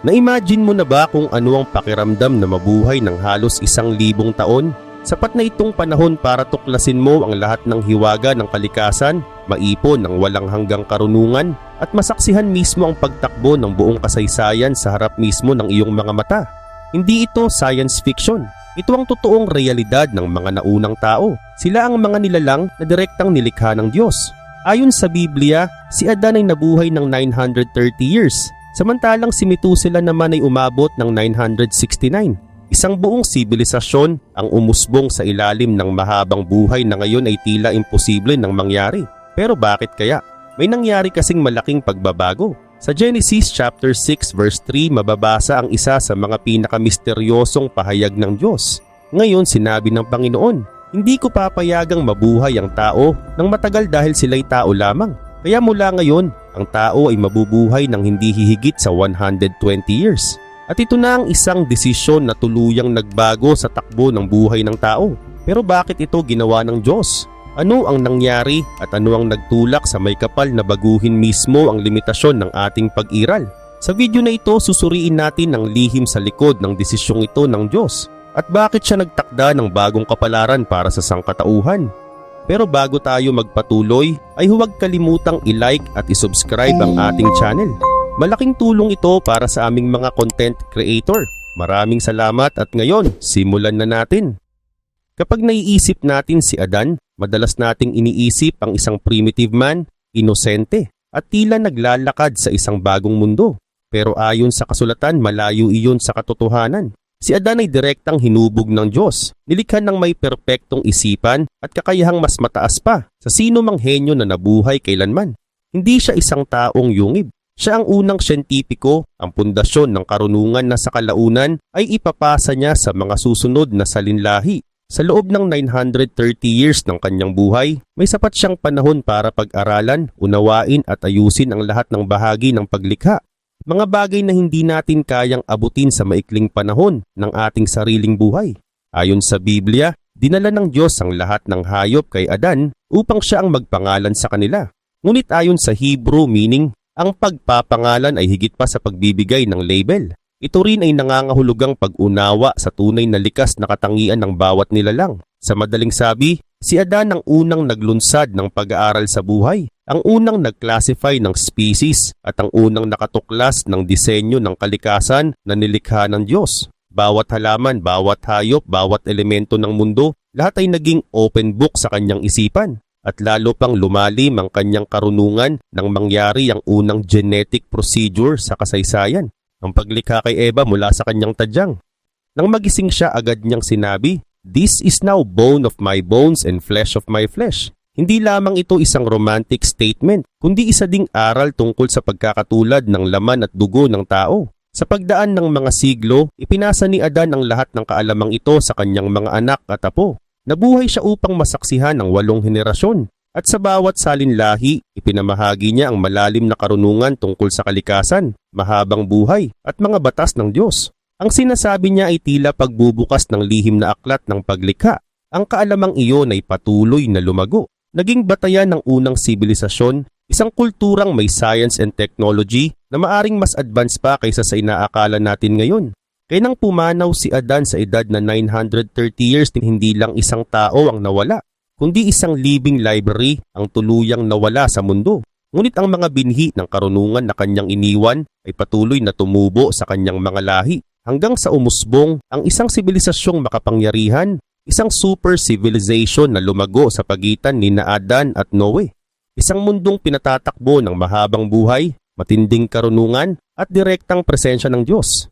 Na-imagine mo na ba kung ano ang pakiramdam na mabuhay ng halos 1,000 taon? Sapat na itong panahon para tuklasin mo ang lahat ng hiwaga ng kalikasan, maipon ng walang hanggang karunungan, at masaksihan mismo ang pagtakbo ng buong kasaysayan sa harap mismo ng iyong mga mata. Hindi ito science fiction. Ito ang totoong realidad ng mga naunang tao. Sila ang mga nilalang na direktang nilikha ng Diyos. Ayon sa Biblia, si Adan ay nabuhay ng 930 years, samantalang si Methuselah naman ay umabot ng 969. Isang buong sibilisasyon ang umusbong sa ilalim ng mahabang buhay na ngayon ay tila imposible nang mangyari. Pero bakit kaya? May nangyari kasing malaking pagbabago. Sa Genesis chapter 6 verse 3 mababasa ang isa sa mga pinakamisteryosong pahayag ng Diyos. Ngayon sinabi ng Panginoon, "Hindi ko papayagang mabuhay ang tao ng matagal dahil sila'y tao lamang. Kaya mula ngayon, ang tao ay mabubuhay ng hindi hihigit sa 120 years. At ito na ang isang desisyon na tuluyang nagbago sa takbo ng buhay ng tao. Pero bakit ito ginawa ng Diyos? Ano ang nangyari at ano ang nagtulak sa may kapal na baguhin mismo ang limitasyon ng ating pag-iral? Sa video na ito, susuriin natin ang lihim sa likod ng desisyong ito ng Diyos at bakit siya nagtakda ng bagong kapalaran para sa sangkatauhan. Pero bago tayo magpatuloy, ay huwag kalimutang i-like at i-subscribe ang ating channel. Malaking tulong ito para sa aming mga content creator. Maraming salamat at ngayon, simulan na natin. Kapag naiisip natin si Adan, madalas nating iniisip ang isang primitive man, inosente, at tila naglalakad sa isang bagong mundo. Pero ayon sa kasulatan, malayo iyon sa katotohanan. Si Adan ay direktang hinubog ng Diyos, nilikha ng may perpektong isipan at kakayahang mas mataas pa sa sino mang henyo na nabuhay kailanman. Hindi siya isang taong yungib. Siya ang unang siyentipiko, ang pundasyon ng karunungan na sa kalaunan ay ipapasa niya sa mga susunod na salinlahi. Sa loob ng 930 years ng kanyang buhay, may sapat siyang panahon para pag-aralan, unawain at ayusin ang lahat ng bahagi ng paglikha. Mga bagay na hindi natin kayang abutin sa maikling panahon ng ating sariling buhay. Ayon sa Biblia, dinala ng Diyos ang lahat ng hayop kay Adan upang siya ang magpangalan sa kanila. Ngunit ayon sa Hebrew meaning, ang pagpapangalan ay higit pa sa pagbibigay ng label. Ito rin ay nangangahulugang pag-unawa sa tunay na likas na katangian ng bawat nilalang. Sa madaling sabi, si Adan ang unang naglunsad ng pag-aaral sa buhay, ang unang nag-classify ng species at ang unang nakatuklas ng disenyo ng kalikasan na nilikha ng Diyos. Bawat halaman, bawat hayop, bawat elemento ng mundo, lahat ay naging open book sa kanyang isipan. At lalo pang lumalim ang kanyang karunungan nang mangyari ang unang genetic procedure sa kasaysayan, ang paglikha kay Eva mula sa kanyang tadyang. Nang magising siya, agad niyang sinabi, "This is now bone of my bones and flesh of my flesh." Hindi lamang ito isang romantic statement, kundi isa ding aral tungkol sa pagkakatulad ng laman at dugo ng tao. Sa pagdaan ng mga siglo, ipinasa ni Adan ang lahat ng kaalamang ito sa kanyang mga anak at apo. Nabuhay siya upang masaksihan ang 8 henerasyon. At sa bawat salinlahi, ipinamahagi niya ang malalim na karunungan tungkol sa kalikasan, mahabang buhay, at mga batas ng Diyos. Ang sinasabi niya ay tila pagbubukas ng lihim na aklat ng paglikha. Ang kaalamang iyon ay patuloy na lumago. Naging batayan ng unang sibilisasyon, isang kulturang may science and technology na maaring mas advanced pa kaysa sa inaakala natin ngayon. Kaya nang pumanaw si Adan sa edad na 930 years, hindi lang isang tao ang nawala, kundi isang living library ang tuluyang nawala sa mundo. Ngunit ang mga binhi ng karunungan na kanyang iniwan ay patuloy na tumubo sa kanyang mga lahi hanggang sa umusbong ang isang sibilisasyong makapangyarihan, isang super civilization na lumago sa pagitan ni Adan at Noe. Isang mundong pinatatakbo ng mahabang buhay, matinding karunungan at direktang presensya ng Diyos.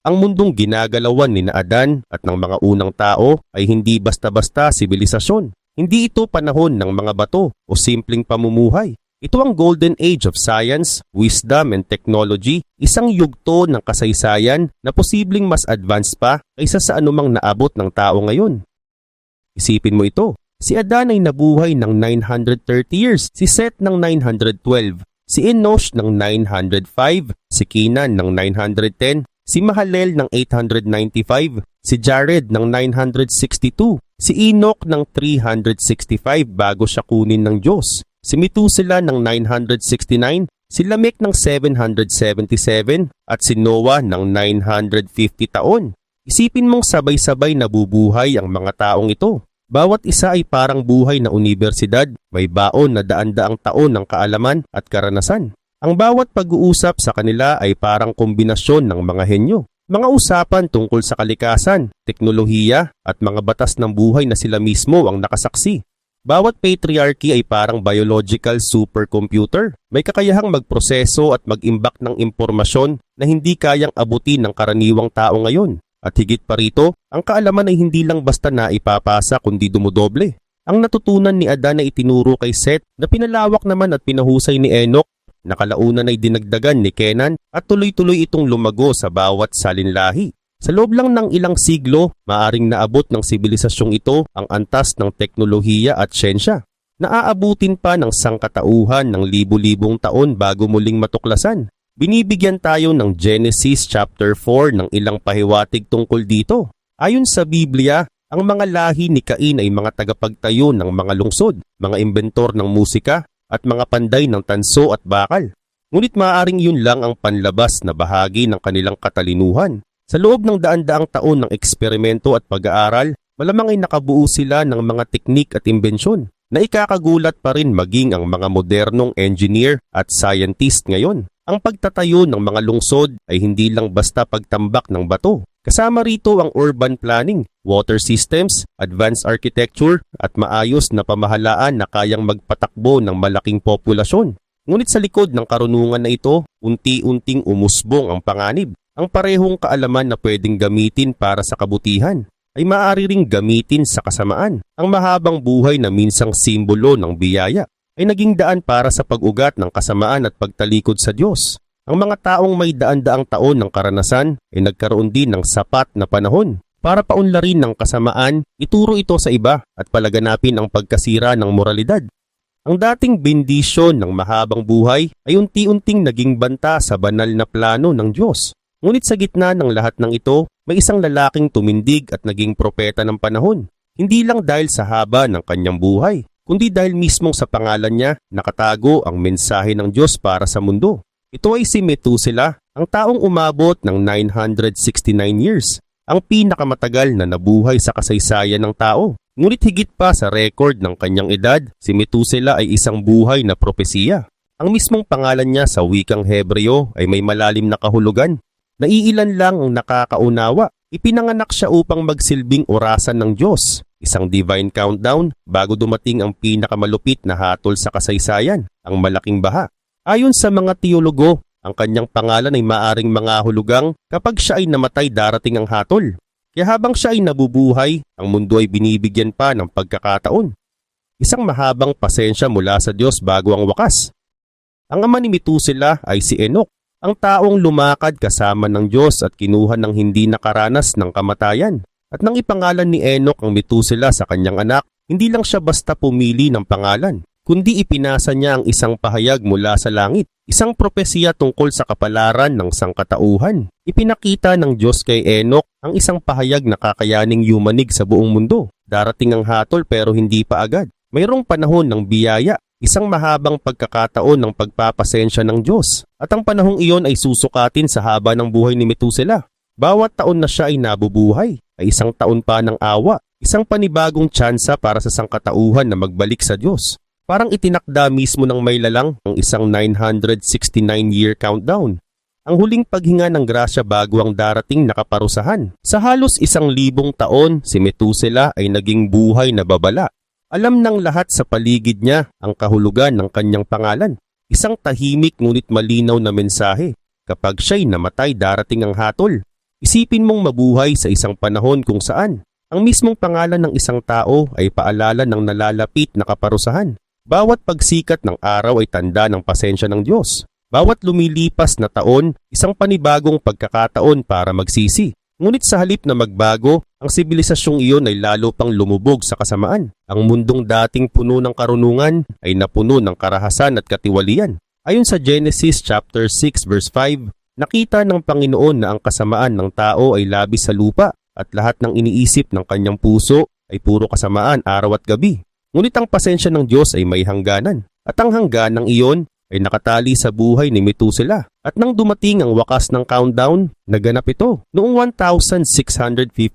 Ang mundong ginagalawan ni Adan at ng mga unang tao ay hindi basta-basta sibilisasyon. Hindi ito panahon ng mga bato o simpleng pamumuhay. Ito ang golden age of science, wisdom and technology, isang yugto ng kasaysayan na posibleng mas advanced pa kaysa sa anumang naabot ng tao ngayon. Isipin mo ito, si Adan ay nabuhay ng 930 years, si Seth ng 912, si Enosh ng 905, si Kenan ng 910, si Mahalel ng 895, si Jared ng 962, si Enoch ng 365 bago siya kunin ng Diyos, si Methuselah ng 969, si Lamech ng 777 at si Noah ng 950 taon. Isipin mong sabay-sabay nabubuhay ang mga taong ito. Bawat isa ay parang buhay na unibersidad, may baon na daan-daang taon ng kaalaman at karanasan. Ang bawat pag-uusap sa kanila ay parang kombinasyon ng mga henyo. Mga usapan tungkol sa kalikasan, teknolohiya at mga batas ng buhay na sila mismo ang nakasaksi. Bawat patriarchy ay parang biological supercomputer. May kakayahang magproseso at mag-imbak ng impormasyon na hindi kayang abutin ng karaniwang tao ngayon. At higit pa rito, ang kaalaman ay hindi lang basta na ipapasa kundi dumodoble. Ang natutunan ni Adan na itinuro kay Seth na pinalawak naman at pinahusay ni Enoch, nakalaunan ay dinagdagan ni Kenan at tuloy-tuloy itong lumago sa bawat salinlahi. Sa loob lang ng ilang siglo, maaring naabot ng sibilisasyong ito ang antas ng teknolohiya at siyensya. Naaabutin pa ng sangkatauhan ng libu-libong taon bago muling matuklasan. Binibigyan tayo ng Genesis chapter 4 ng ilang pahiwatig tungkol dito. Ayon sa Biblia, ang mga lahi ni Cain ay mga tagapagtayo ng mga lungsod, mga imbentor ng musika, at mga panday ng tanso at bakal. Ngunit maaaring yun lang ang panlabas na bahagi ng kanilang katalinuhan. Sa loob ng daan-daang taon ng eksperimento at pag-aaral, malamang ay nakabuo sila ng mga teknik at imbensyon na ikakagulat pa rin maging ang mga modernong engineer at scientist ngayon. Ang pagtatayo ng mga lungsod ay hindi lang basta pagtambak ng bato. Kasama rito ang urban planning, water systems, advanced architecture at maayos na pamahalaan na kayang magpatakbo ng malaking populasyon. Ngunit sa likod ng karunungan na ito, unti-unting umusbong ang panganib. Ang parehong kaalaman na pwedeng gamitin para sa kabutihan ay maaari ring gamitin sa kasamaan. Ang mahabang buhay na minsang simbolo ng biyaya ay naging daan para sa pag-ugat ng kasamaan at pagtalikod sa Diyos. Ang mga taong may daan-daang taon ng karanasan ay nagkaroon din ng sapat na panahon para paunlarin ng kasamaan, ituro ito sa iba at palaganapin ang pagkasira ng moralidad. Ang dating bendisyon ng mahabang buhay ay unti-unting naging banta sa banal na plano ng Diyos. Ngunit sa gitna ng lahat ng ito, may isang lalaking tumindig at naging propeta ng panahon. Hindi lang dahil sa haba ng kanyang buhay, kundi dahil mismong sa pangalan niya nakatago ang mensahe ng Diyos para sa mundo. Ito ay si Methuselah, ang taong umabot ng 969 years, ang pinakamatagal na nabuhay sa kasaysayan ng tao. Ngunit higit pa sa record ng kanyang edad, si Methuselah ay isang buhay na propesiya. Ang mismong pangalan niya sa wikang Hebreo ay may malalim na kahulugan. Naiilan lang ang nakakaunawa. Ipinanganak siya upang magsilbing orasan ng Diyos, isang divine countdown bago dumating ang pinakamalupit na hatol sa kasaysayan, ang malaking baha. Ayon sa mga teologo, ang kanyang pangalan ay maaring mangahulugang kapag siya ay namatay darating ang hatol. Kaya habang siya ay nabubuhay, ang mundo ay binibigyan pa ng pagkakataon. Isang mahabang pasensya mula sa Diyos bago ang wakas. Ang ama ni Methuselah ay si Enoch, ang taong lumakad kasama ng Diyos at kinuha ng hindi nakaranas ng kamatayan. At nang ipangalan ni Enoch ang Methuselah sa kanyang anak, hindi lang siya basta pumili ng pangalan, kundi ipinasa niya ang isang pahayag mula sa langit, isang propesiya tungkol sa kapalaran ng sangkatauhan. Ipinakita ng Diyos kay Enoch ang isang pahayag na kakayaning yumanig sa buong mundo. Darating ang hatol pero hindi pa agad. Mayroong panahon ng biyaya, isang mahabang pagkakataon ng pagpapasensya ng Diyos. At ang panahong iyon ay susukatin sa haba ng buhay ni Methuselah. Bawat taon na siya ay nabubuhay, ay isang taon pa ng awa, isang panibagong tsansa para sa sangkatauhan na magbalik sa Diyos. Parang itinakda mismo ng may lalang ang isang 969-year countdown. Ang huling paghinga ng grasya bago ang darating na kaparusahan. Sa halos 1,000 taon, si Methuselah ay naging buhay na babala. Alam ng lahat sa paligid niya ang kahulugan ng kanyang pangalan. Isang tahimik ngunit malinaw na mensahe. Kapag siya'y namatay, darating ang hatol. Isipin mong mabuhay sa isang panahon kung saan ang mismong pangalan ng isang tao ay paalala ng nalalapit na kaparusahan. Bawat pagsikat ng araw ay tanda ng pasensya ng Diyos. Bawat lumilipas na taon, isang panibagong pagkakataon para magsisi. Ngunit sa halip na magbago, ang sibilisasyong iyon ay lalo pang lumubog sa kasamaan. Ang mundong dating puno ng karunungan ay napuno ng karahasan at katiwalian. Ayon sa Genesis chapter 6 verse 5, nakita ng Panginoon na ang kasamaan ng tao ay labis sa lupa at lahat ng iniisip ng kanyang puso ay puro kasamaan araw at gabi. Ngunit ang pasensya ng Diyos ay may hangganan, at ang hangganang iyon ay nakatali sa buhay ni Methuselah. At nang dumating ang wakas ng countdown, naganap ito. Noong 1656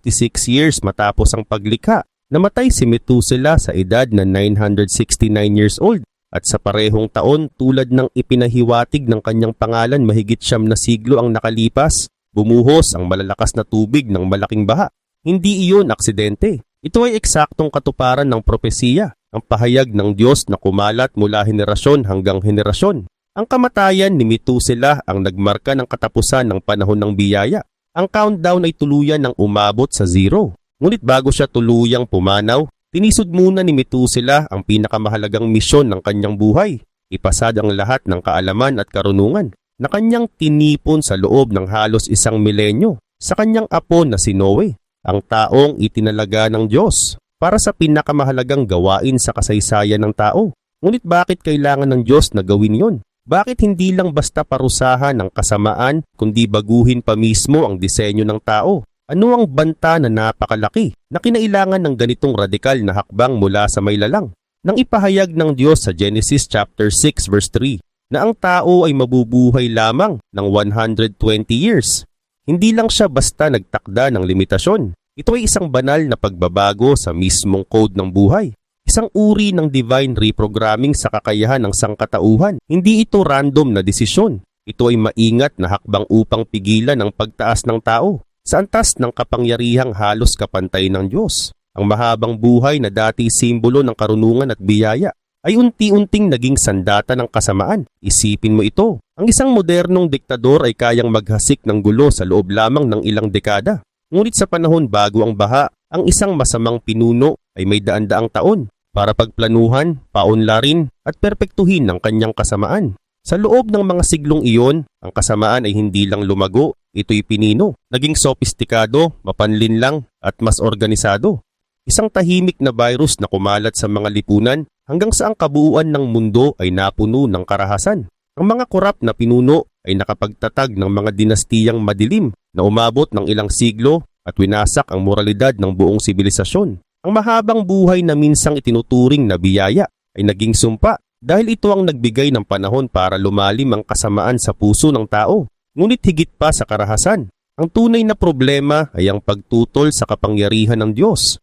years matapos ang paglikha, namatay si Methuselah sa edad na 969 years old. At sa parehong taon, tulad ng ipinahiwatig ng kanyang pangalan, mahigit 9 na siglo ang nakalipas, bumuhos ang malalakas na tubig ng malaking baha. Hindi iyon aksidente. Ito ay eksaktong katuparan ng propesiya, ang pahayag ng Diyos na kumalat mula henerasyon hanggang henerasyon. Ang kamatayan ni Methuselah ang nagmarka ng katapusan ng panahon ng biyaya. Ang countdown ay tuluyan ng umabot sa zero. Ngunit bago siya tuluyang pumanaw, tinisod muna ni Methuselah ang pinakamahalagang misyon ng kanyang buhay. Ipasad ang lahat ng kaalaman at karunungan na kanyang tinipon sa loob ng halos 1 milenyo sa kanyang apo na si Noe, ang taong itinalaga ng Diyos para sa pinakamahalagang gawain sa kasaysayan ng tao. Ngunit bakit kailangan ng Diyos na gawin yon? Bakit hindi lang basta parusahan ng kasamaan kundi baguhin pa mismo ang disenyo ng tao? Ano ang banta na napakalaki na kinailangan ng ganitong radikal na hakbang mula sa may lalang? Nang ipahayag ng Diyos sa Genesis chapter 6 verse 3 na ang tao ay mabubuhay lamang ng 120 years. Hindi lang siya basta nagtakda ng limitasyon. Ito ay isang banal na pagbabago sa mismong code ng buhay. Isang uri ng divine reprogramming sa kakayahan ng sangkatauhan. Hindi ito random na desisyon. Ito ay maingat na hakbang upang pigilan ang pagtaas ng tao sa antas ng kapangyarihang halos kapantay ng Diyos. Ang mahabang buhay na dati simbolo ng karunungan at biyaya ay unti-unting naging sandata ng kasamaan. Isipin mo ito. Ang isang modernong diktador ay kayang maghasik ng gulo sa loob lamang ng ilang dekada. Ngunit sa panahon bago ang baha, ang isang masamang pinuno ay may daan-daang taon para pagplanuhan, paunlarin at perpektuhin ang kanyang kasamaan. Sa loob ng mga siglong iyon, ang kasamaan ay hindi lang lumago, ito'y pinino, naging sopistikado, mapanlinlang at mas organisado. Isang tahimik na virus na kumalat sa mga lipunan hanggang sa ang kabuuan ng mundo ay napuno ng karahasan. Ang mga korap na pinuno ay nakapagtatag ng mga dinastiyang madilim na umabot ng ilang siglo at winasak ang moralidad ng buong sibilisasyon. Ang mahabang buhay na minsang itinuturing na biyaya ay naging sumpa dahil ito ang nagbigay ng panahon para lumalim ang kasamaan sa puso ng tao. Ngunit higit pa sa karahasan, ang tunay na problema ay ang pagtutol sa kapangyarihan ng Diyos.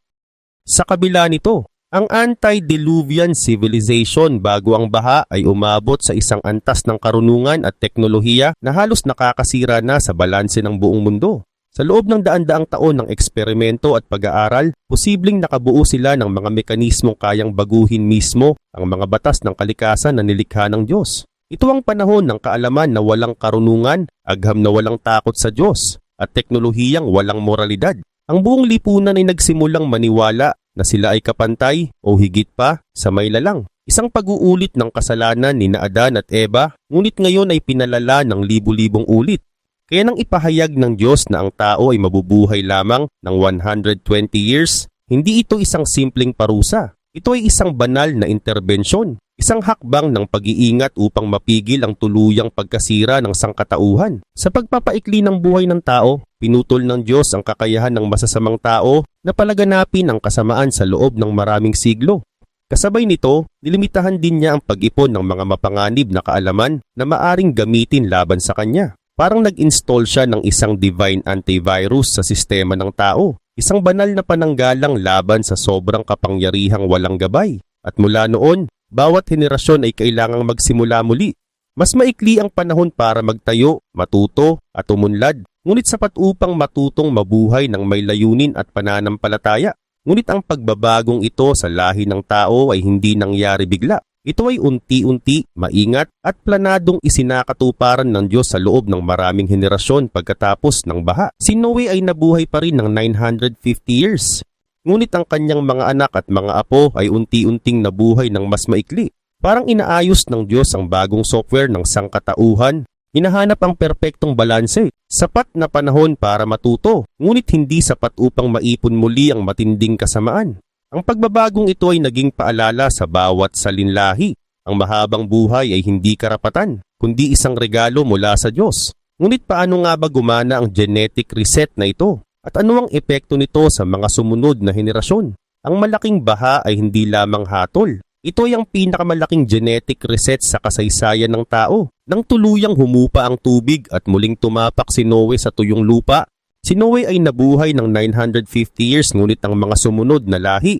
Sa kabila nito, ang antediluvian civilization bago ang baha ay umabot sa isang antas ng karunungan at teknolohiya na halos nakakasira na sa balanse ng buong mundo. Sa loob ng daan-daang taon ng eksperimento at pag-aaral, posibleng nakabuo sila ng mga mekanismong kayang baguhin mismo ang mga batas ng kalikasan na nilikha ng Diyos. Ito ang panahon ng kaalaman na walang karunungan, agham na walang takot sa Diyos, at teknolohiyang walang moralidad. Ang buong lipunan ay nagsimulang maniwala na sila ay kapantay o higit pa sa may lalang. Isang pag-uulit ng kasalanan ni Adan at Eva, ngunit ngayon ay pinalala ng libu-libong ulit. Kaya nang ipahayag ng Diyos na ang tao ay mabubuhay lamang ng 120 years, hindi ito isang simpleng parusa. Ito ay isang banal na interbensyon, isang hakbang ng pag-iingat upang mapigil ang tuluyang pagkasira ng sangkatauhan. Sa pagpapaikli ng buhay ng tao, pinutol ng Diyos ang kakayahan ng masasamang tao na palaganapin ang kasamaan sa loob ng maraming siglo. Kasabay nito, nilimitahan din niya ang pag-ipon ng mga mapanganib na kaalaman na maaring gamitin laban sa kanya. Parang nag-install siya ng isang divine antivirus sa sistema ng tao. Isang banal na pananggalang laban sa sobrang kapangyarihang walang gabay. At mula noon, bawat henerasyon ay kailangang magsimula muli. Mas maikli ang panahon para magtayo, matuto at umunlad. Ngunit sapat upang matutong mabuhay ng may layunin at pananampalataya. Ngunit ang pagbabagong ito sa lahi ng tao ay hindi nangyari bigla. Ito ay unti-unti, maingat at planadong isinakatuparan ng Diyos sa loob ng maraming henerasyon pagkatapos ng baha. Si Noe ay nabuhay pa rin ng 950 years. Ngunit ang kanyang mga anak at mga apo ay unti-unting nabuhay ng mas maikli. Parang inaayos ng Diyos ang bagong software ng sangkatauhan. Hinahanap ang perpektong balanse, sapat na panahon para matuto, ngunit hindi sapat upang maipon muli ang matinding kasamaan. Ang pagbabagong ito ay naging paalala sa bawat salinlahi. Ang mahabang buhay ay hindi karapatan, kundi isang regalo mula sa Diyos. Ngunit paano nga ba gumana ang genetic reset na ito? At ano ang epekto nito sa mga sumunod na henerasyon? Ang malaking baha ay hindi lamang hatol. Ito ay ang pinakamalaking genetic reset sa kasaysayan ng tao. Nang tuluyang humupa ang tubig at muling tumapak si Noe sa tuyong lupa, si Noe ay nabuhay ng 950 years ngunit ang mga sumunod na lahi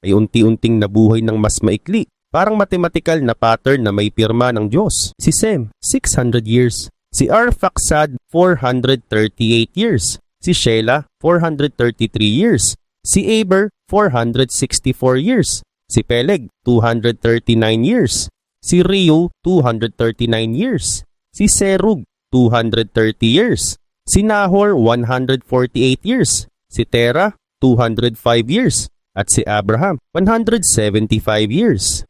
ay unti-unting nabuhay ng mas maikli. Parang mathematical na pattern na may pirma ng Diyos. Si Sem, 600 years. Si Arphaxad, 438 years. Si Shelah, 433 years. Si Eber, 464 years. Si Peleg, 239 years. Si Reu, 239 years. Si Serug, 230 years. Si Nahor, 148 years. Si Terah, 205 years. At si Abraham, 175 years.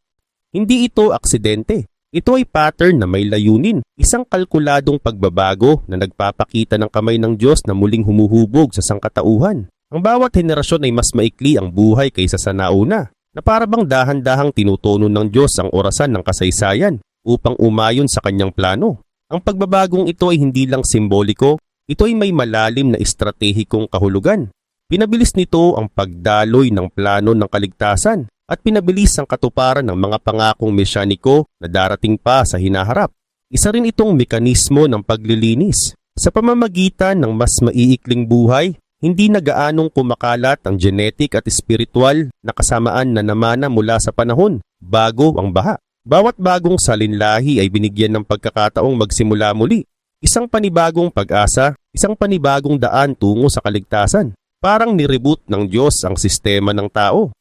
Hindi ito aksidente. Ito ay pattern na may layunin. Isang kalkuladong pagbabago na nagpapakita ng kamay ng Diyos na muling humuhubog sa sangkatauhan. Ang bawat henerasyon ay mas maikli ang buhay kaysa sa nauna, na para bang dahan-dahang tinutuno ng Diyos ang orasan ng kasaysayan upang umayon sa kanyang plano. Ang pagbabagong ito ay hindi lang simboliko, ito ay may malalim na estratehikong kahulugan. Pinabilis nito ang pagdaloy ng plano ng kaligtasan at pinabilis ang katuparan ng mga pangakong mesyaniko na darating pa sa hinaharap. Isa rin itong mekanismo ng paglilinis. Sa pamamagitan ng mas maiikling buhay, hindi na gaanong kumakalat ang genetic at spiritual na kasamaan na namana mula sa panahon bago ang baha. Bawat bagong salinlahi ay binigyan ng pagkakataong magsimula muli. Isang panibagong pag-asa, isang panibagong daan tungo sa kaligtasan. Parang nireboot ng Diyos ang sistema ng tao.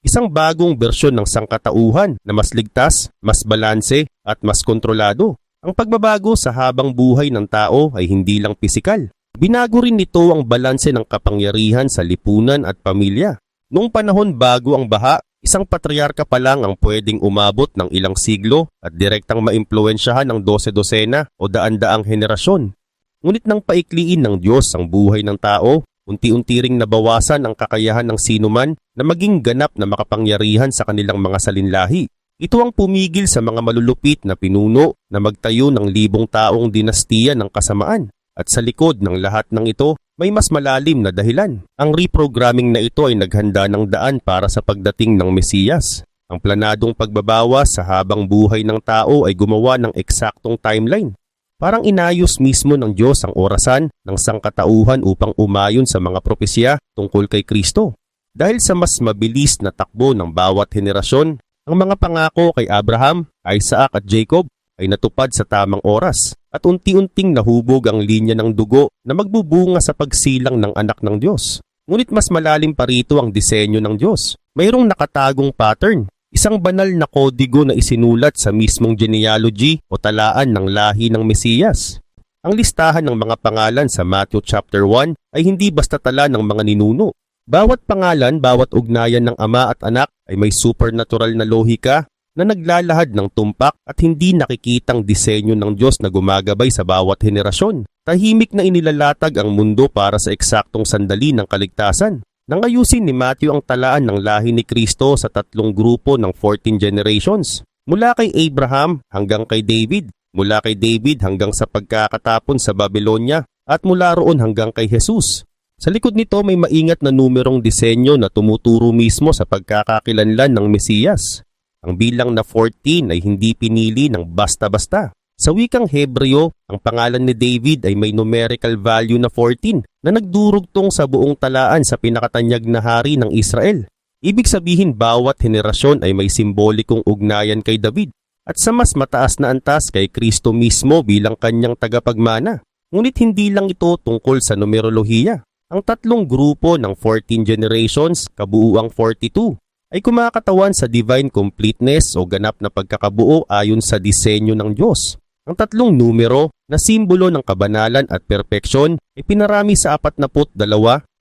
Isang bagong bersyon ng sangkatauhan na mas ligtas, mas balanse at mas kontrolado. Ang pagbabago sa habang buhay ng tao ay hindi lang pisikal. Binago rin nito ang balanse ng kapangyarihan sa lipunan at pamilya. Noong panahon bago ang baha, isang patriarka pa lang ang pwedeng umabot ng ilang siglo at direktang maimpluwensyahan ng 12 o daan-daang henerasyon. Ngunit nang paikliin ng Diyos ang buhay ng tao, unti-unti ring nabawasan ang kakayahan ng sinuman na maging ganap na makapangyarihan sa kanilang mga salinlahi. Ito ang pumigil sa mga malulupit na pinuno na magtayo ng libong taong dinastiya ng kasamaan. At sa likod ng lahat ng ito, may mas malalim na dahilan. Ang reprogramming na ito ay naghanda ng daan para sa pagdating ng Mesiyas. Ang planadong pagbabawas sa habang buhay ng tao ay gumawa ng eksaktong timeline. Parang inayos mismo ng Diyos ang orasan ng sangkatauhan upang umayon sa mga propesya tungkol kay Kristo. Dahil sa mas mabilis na takbo ng bawat henerasyon, ang mga pangako kay Abraham, Isaac at Jacob ay natupad sa tamang oras at unti-unting nahubog ang linya ng dugo na magbubunga sa pagsilang ng anak ng Diyos. Ngunit mas malalim pa rito ang disenyo ng Diyos. Mayroong nakatagong pattern, isang banal na kodigo na isinulat sa mismong genealogy o talaan ng lahi ng Mesiyas. Ang listahan ng mga pangalan sa Matthew chapter 1 ay hindi basta tala ng mga ninuno. Bawat pangalan, bawat ugnayan ng ama at anak ay may supernatural na lohika na naglalahad ng tumpak at hindi nakikitang disenyo ng Diyos na gumagabay sa bawat henerasyon. Tahimik na inilalatag ang mundo para sa eksaktong sandali ng kaligtasan. Nang ayusin ni Matthew ang talaan ng lahi ni Kristo sa 3 grupo ng 14 generations. Mula kay Abraham hanggang kay David, mula kay David hanggang sa pagkakatapon sa Babylonia, at mula roon hanggang kay Jesus. Sa likod nito may maingat na numerong disenyo na tumuturo mismo sa pagkakakilanlan ng Mesiyas. Ang bilang na 14 ay hindi pinili ng basta-basta. Sa wikang Hebreo, ang pangalan ni David ay may numerical value na 14 na nagdurugtong sa buong talaan sa pinakatanyag na hari ng Israel. Ibig sabihin bawat henerasyon ay may simbolikong ugnayan kay David at sa mas mataas na antas kay Kristo mismo bilang kanyang tagapagmana. Ngunit hindi lang ito tungkol sa numerolohiya. Ang 3 grupo ng 14 generations, kabuuang 42, ay kumakatawan sa divine completeness o ganap na pagkakabuo ayon sa disenyo ng Diyos. Ang 3 numero na simbolo ng kabanalan at perpeksyon ay pinarami sa 42,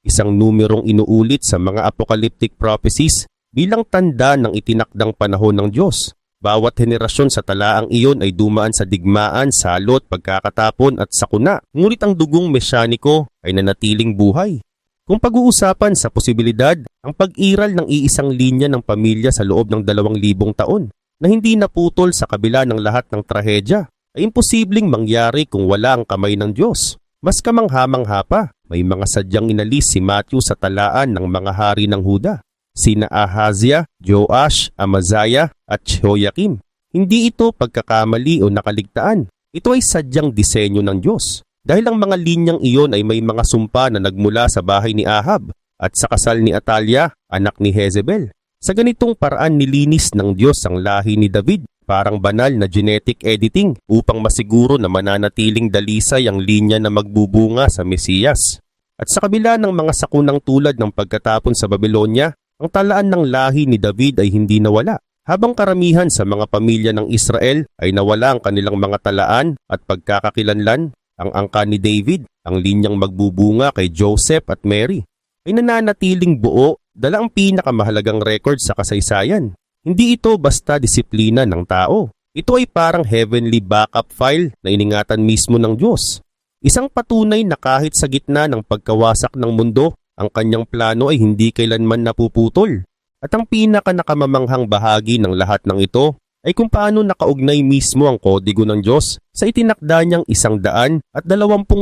isang numerong inuulit sa mga apocalyptic prophecies bilang tanda ng itinakdang panahon ng Diyos. Bawat henerasyon sa talaang iyon ay dumaan sa digmaan, salot, pagkakatapon at sakuna, ngunit ang dugong mesyaniko ay nanatiling buhay. Kung pag-uusapan sa posibilidad, ang pag-iral ng iisang linya ng pamilya sa loob ng 2,000 taon na hindi naputol sa kabila ng lahat ng trahedya ay imposibleng mangyari kung wala ang kamay ng Diyos. Mas kamangha-mangha pa, may mga sadyang inalis si Matthew sa talaan ng mga hari ng Huda. sina Ahazia, Joash, Amaziah at Jehoiakim. Hindi ito pagkakamali o nakaligtaan. Ito ay sadyang disenyo ng Diyos. Dahil ang mga linyang iyon ay may mga sumpa na nagmula sa bahay ni Ahab at sa kasal ni Atalia, anak ni Jezebel. Sa ganitong paraan nilinis ng Diyos ang lahi ni David, parang banal na genetic editing upang masiguro na mananatiling dalisay ang linya na magbubunga sa Mesiyas. At sa kabila ng mga sakunang tulad ng pagkatapon sa Babylonia, ang talaan ng lahi ni David ay hindi nawala. Habang karamihan sa mga pamilya ng Israel ay nawala ang kanilang mga talaan at pagkakakilanlan, ang angka ni David, ang linyang magbubunga kay Joseph at Mary, ay nananatiling buo, dala ang pinakamahalagang record sa kasaysayan. Hindi ito basta disiplina ng tao. Ito ay parang heavenly backup file na iningatan mismo ng Diyos. Isang patunay na kahit sa gitna ng pagkawasak ng mundo, ang kanyang plano ay hindi kailanman napuputol. At ang pinaka-nakamamanghang bahagi ng lahat ng ito ay kung paano nakaugnay mismo ang kodigo ng Diyos sa itinakda niyang 120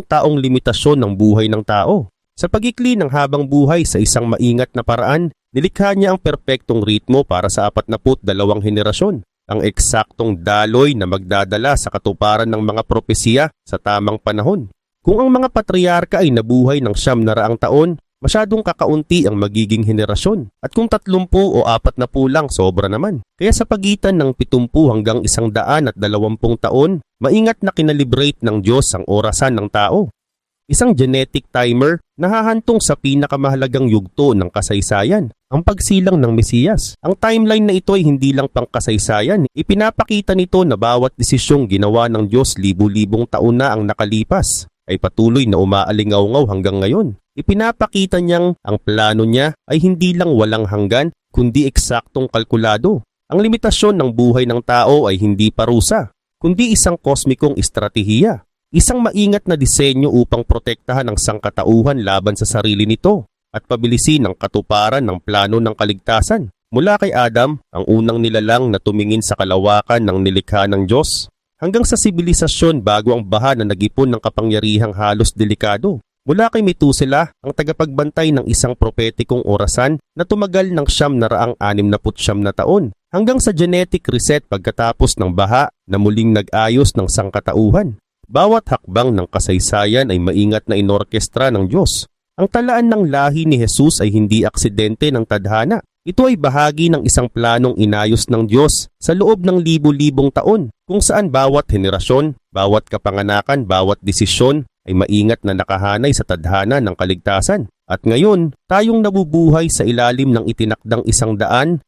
taong limitasyon ng buhay ng tao. Sa pagikli ng habang buhay sa isang maingat na paraan, nilikha niya ang perpektong ritmo para sa 42 henerasyon, ang eksaktong daloy na magdadala sa katuparan ng mga propesiya sa tamang panahon. Kung ang mga patriarka ay nabuhay ng 900 taon, masyadong kakaunti ang magiging henerasyon. At kung 30 o 40 lang, sobra naman. Kaya sa pagitan ng 70 hanggang 120 taon, maingat na kinalibrate ng Diyos ang orasan ng tao. Isang genetic timer na hahantong sa pinakamahalagang yugto ng kasaysayan, ang pagsilang ng Mesiyas. Ang timeline na ito ay hindi lang pangkasaysayan. Ipinapakita nito na bawat desisyong ginawa ng Diyos libu-libong taon na ang nakalipas ay patuloy na umaalingaw-ngaw hanggang ngayon. Ipinapakita niyang ang plano niya ay hindi lang walang hanggan, kundi eksaktong kalkulado. Ang limitasyon ng buhay ng tao ay hindi parusa, kundi isang kosmikong estratehiya. Isang maingat na disenyo upang protektahan ang sangkatauhan laban sa sarili nito at pabilisin ang katuparan ng plano ng kaligtasan. Mula kay Adam, ang unang nilalang na tumingin sa kalawakan ng nilikha ng Diyos, hanggang sa sibilisasyon bago ang baha na nag-ipon ng kapangyarihang halos delikado. Mula kay Methuselah, ang tagapagbantay ng isang propetikong orasan na tumagal ng 969 na taon, hanggang sa genetic reset pagkatapos ng baha na muling nag-ayos ng sangkatauhan. Bawat hakbang ng kasaysayan ay maingat na inorkestra ng Diyos. Ang talaan ng lahi ni Jesus ay hindi aksidente ng tadhana. Ito ay bahagi ng isang planong inayos ng Diyos sa loob ng libu-libong taon, kung saan bawat henerasyon, bawat kapanganakan, bawat desisyon ay maingat na nakahanay sa tadhana ng kaligtasan. At ngayon, tayong nabubuhay sa ilalim ng itinakdang 120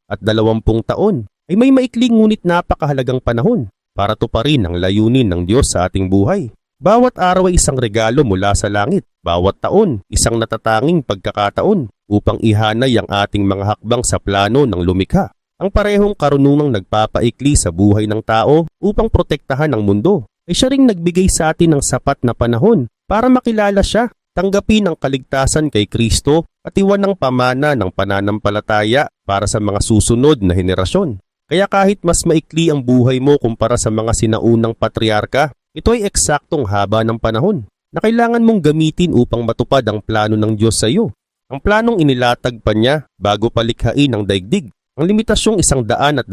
taon ay may maikling ngunit napakahalagang panahon para tuparin ang layunin ng Diyos sa ating buhay. Bawat araw ay isang regalo mula sa langit. Bawat taon, isang natatanging pagkakataon upang ihanay ang ating mga hakbang sa plano ng lumikha. Ang parehong karunungang nagpapaikli sa buhay ng tao upang protektahan ang mundo ay siya ring nagbigay sa atin ng sapat na panahon para makilala siya, tanggapin ang kaligtasan kay Kristo at iwan ng pamana ng pananampalataya para sa mga susunod na henerasyon. Kaya kahit mas maikli ang buhay mo kumpara sa mga sinaunang patriarka, ito ay eksaktong haba ng panahon na kailangan mong gamitin upang matupad ang plano ng Diyos sa iyo. Ang planong inilatag pa niya bago palikhain ang daigdig. Ang limitasyong 120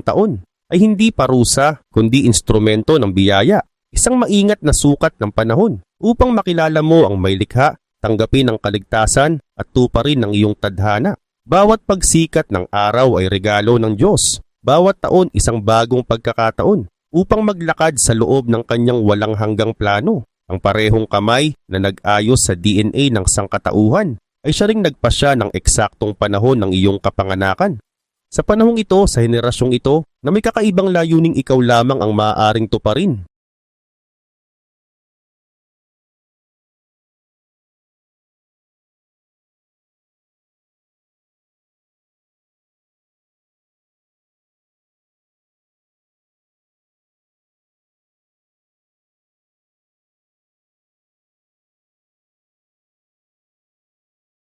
taon ay hindi parusa kundi instrumento ng biyaya. Isang maingat na sukat ng panahon upang makilala mo ang may likha, tanggapin ang kaligtasan at tuparin ang iyong tadhana. Bawat pagsikat ng araw ay regalo ng Diyos. Bawat taon isang bagong pagkakataon upang maglakad sa loob ng kanyang walang hanggang plano. Ang parehong kamay na nag-ayos sa DNA ng sangkatauhan ay siya ring nagpasya ng eksaktong panahon ng iyong kapanganakan. Sa panahong ito, sa henerasyong ito, na may kakaibang layuning ikaw lamang ang maaaring tuparin.